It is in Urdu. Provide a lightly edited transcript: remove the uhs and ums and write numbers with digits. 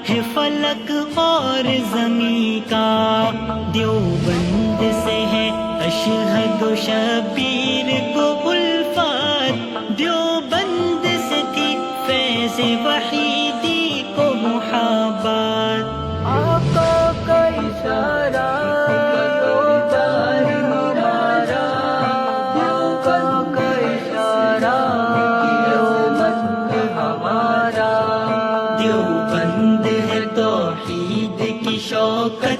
ہے فلک اور زمین کا، دیوبند سے ہے اشہد و شبیر کو الفات، دیوبند سے تھی فیض وحیدی کو محبت۔ آقا کا اشارہ دیوبند ہمارا، دیوبند کا اشارہ دیوبند ہمارا، دیوبند ہے توحید کی شوکت